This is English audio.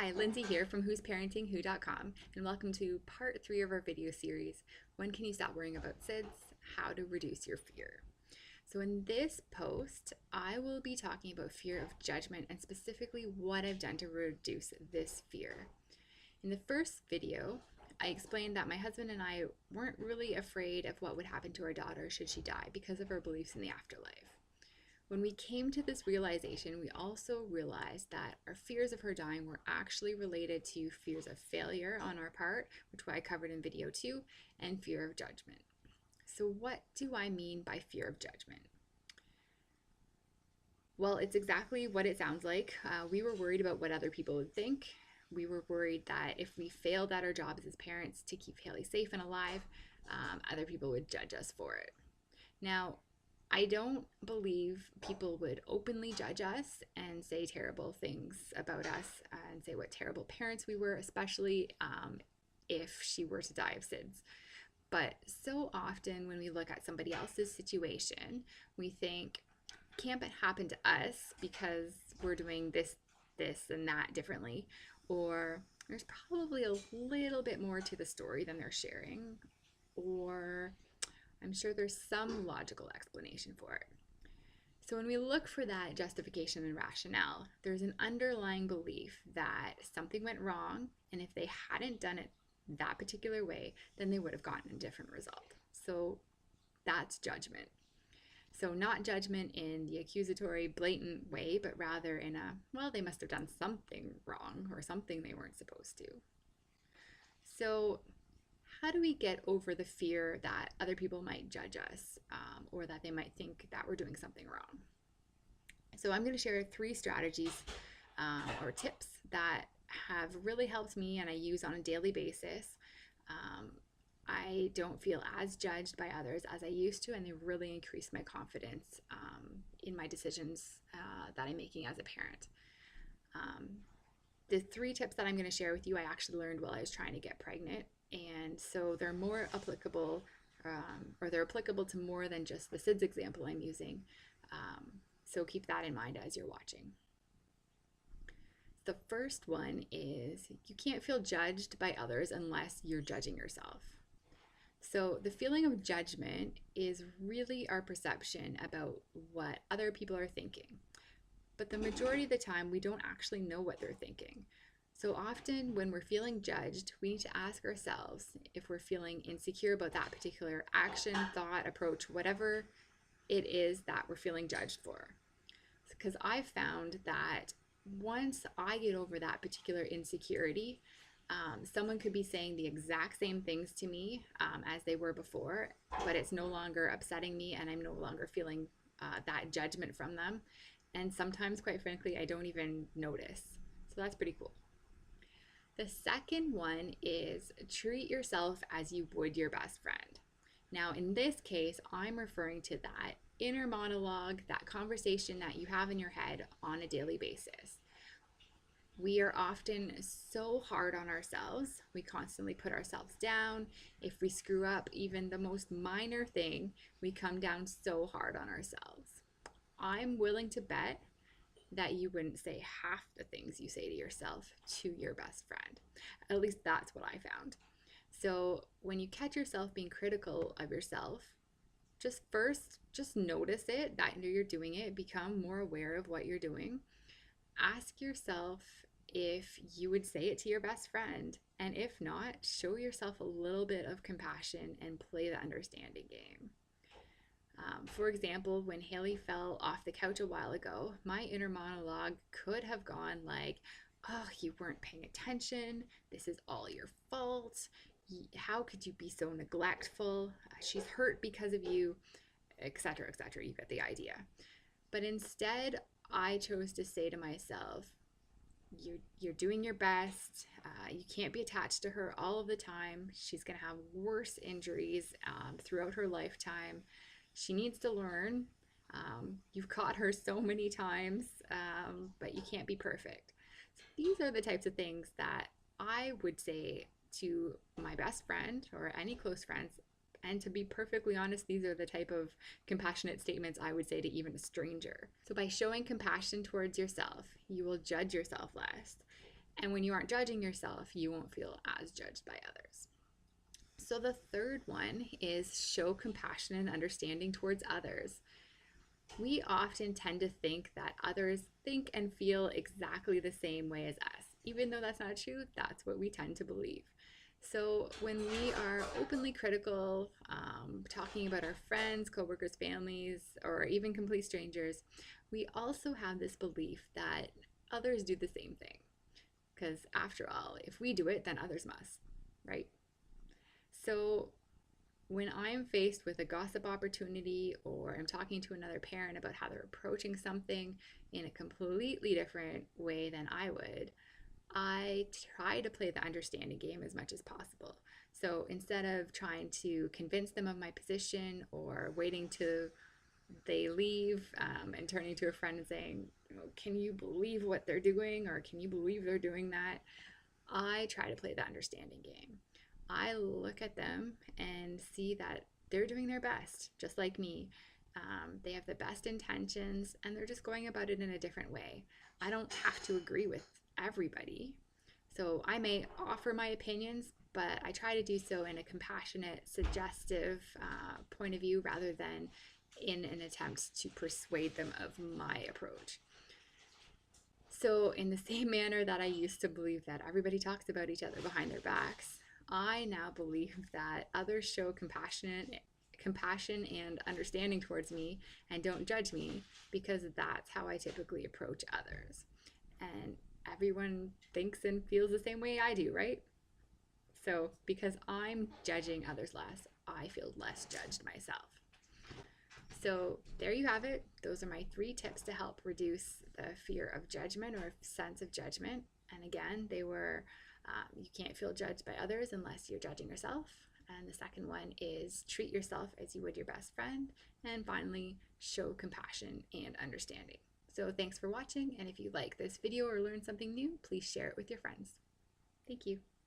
Hi, Lindsay here from whosparentingwho.com, and welcome to part 3 of our video series, When Can You Stop Worrying About SIDS? How to Reduce Your Fear. So in this post, I will be talking about fear of judgment and specifically what I've done to reduce this fear. In the first video, I explained that my husband and I weren't really afraid of what would happen to our daughter should she die because of our beliefs in the afterlife. When we came to this realization, we also realized that our fears of her dying were actually related to fears of failure on our part, which I covered in video 2, and fear of judgment. So what do I mean by fear of judgment? Well, it's exactly what it sounds like. We were worried about what other people would think. We were worried that if we failed at our jobs as parents to keep Haley safe and alive, other people would judge us for it. Now, I don't believe people would openly judge us and say terrible things about us and say what terrible parents we were, especially if she were to die of SIDS. But so often when we look at somebody else's situation, we think, can't it happen to us because we're doing this and that differently? Or there's probably a little bit more to the story than they're sharing. Or I'm sure there's some logical explanation for it. So when we look for that justification and rationale, there's an underlying belief that something went wrong, and if they hadn't done it that particular way, then they would have gotten a different result. So that's judgment. So not judgment in the accusatory, blatant way, but rather in a, well, they must have done something wrong or something they weren't supposed to. So how do we get over the fear that other people might judge us or that they might think that we're doing something wrong? So I'm going to share 3 strategies or tips that have really helped me and I use on a daily basis. I don't feel as judged by others as I used to, and they really increased my confidence in my decisions that I'm making as a parent. The 3 tips that I'm going to share with you, I actually learned while I was trying to get pregnant. And so they're more applicable, or they're applicable to more than just the SIDS example I'm using. So keep that in mind as you're watching. The first one is you can't feel judged by others unless you're judging yourself. So the feeling of judgment is really our perception about what other people are thinking. But the majority of the time, we don't actually know what they're thinking. So often when we're feeling judged, we need to ask ourselves if we're feeling insecure about that particular action, thought, approach, whatever it is that we're feeling judged for. Because I've found that once I get over that particular insecurity, someone could be saying the exact same things to me as they were before, but it's no longer upsetting me and I'm no longer feeling that judgment from them. And sometimes, quite frankly, I don't even notice. So that's pretty cool. The second one is treat yourself as you would your best friend. Now, in this case, I'm referring to that inner monologue, that conversation that you have in your head on a daily basis. We are often so hard on ourselves. We constantly put ourselves down. If we screw up even the most minor thing, we come down so hard on ourselves. I'm willing to bet that you wouldn't say half the things you say to yourself to your best friend. At least that's what I found. So when you catch yourself being critical of yourself, just notice it, that you're doing it, become more aware of what you're doing. Ask yourself if you would say it to your best friend, and if not, show yourself a little bit of compassion and play the understanding game. For example, when Haley fell off the couch a while ago, my inner monologue could have gone like, oh, you weren't paying attention. This is all your fault. How could you be so neglectful? She's hurt because of you, etc., etc. You get the idea. But instead, I chose to say to myself, you're doing your best. You can't be attached to her all of the time. She's going to have worse injuries throughout her lifetime. She needs to learn. You've caught her so many times, but you can't be perfect. So these are the types of things that I would say to my best friend or any close friends. And to be perfectly honest, these are the type of compassionate statements I would say to even a stranger. So by showing compassion towards yourself, you will judge yourself less. And when you aren't judging yourself, you won't feel as judged by others. So the third one is show compassion and understanding towards others. We often tend to think that others think and feel exactly the same way as us. Even though that's not true, that's what we tend to believe. So when we are openly critical, talking about our friends, coworkers, families, or even complete strangers, we also have this belief that others do the same thing. Because after all, if we do it, then others must, right? So when I'm faced with a gossip opportunity, or I'm talking to another parent about how they're approaching something in a completely different way than I would, I try to play the understanding game as much as possible. So instead of trying to convince them of my position or waiting till they leave, and turning to a friend and saying, can you believe what they're doing? Or can you believe they're doing that? I try to play the understanding game. I look at them and see that they're doing their best, just like me. They have the best intentions and they're just going about it in a different way. I don't have to agree with everybody. So I may offer my opinions, but I try to do so in a compassionate, suggestive point of view rather than in an attempt to persuade them of my approach. So, in the same manner that I used to believe that everybody talks about each other behind their backs, I now believe that others show compassion and understanding towards me and don't judge me, because that's how I typically approach others. And everyone thinks and feels the same way I do, right? So, because I'm judging others less, I feel less judged myself. So there you have it. Those are my 3 tips to help reduce the fear of judgment or sense of judgment. And again, they were you can't feel judged by others unless you're judging yourself. And the second one is treat yourself as you would your best friend. And finally, show compassion and understanding. So thanks for watching. And if you like this video or learned something new, please share it with your friends. Thank you.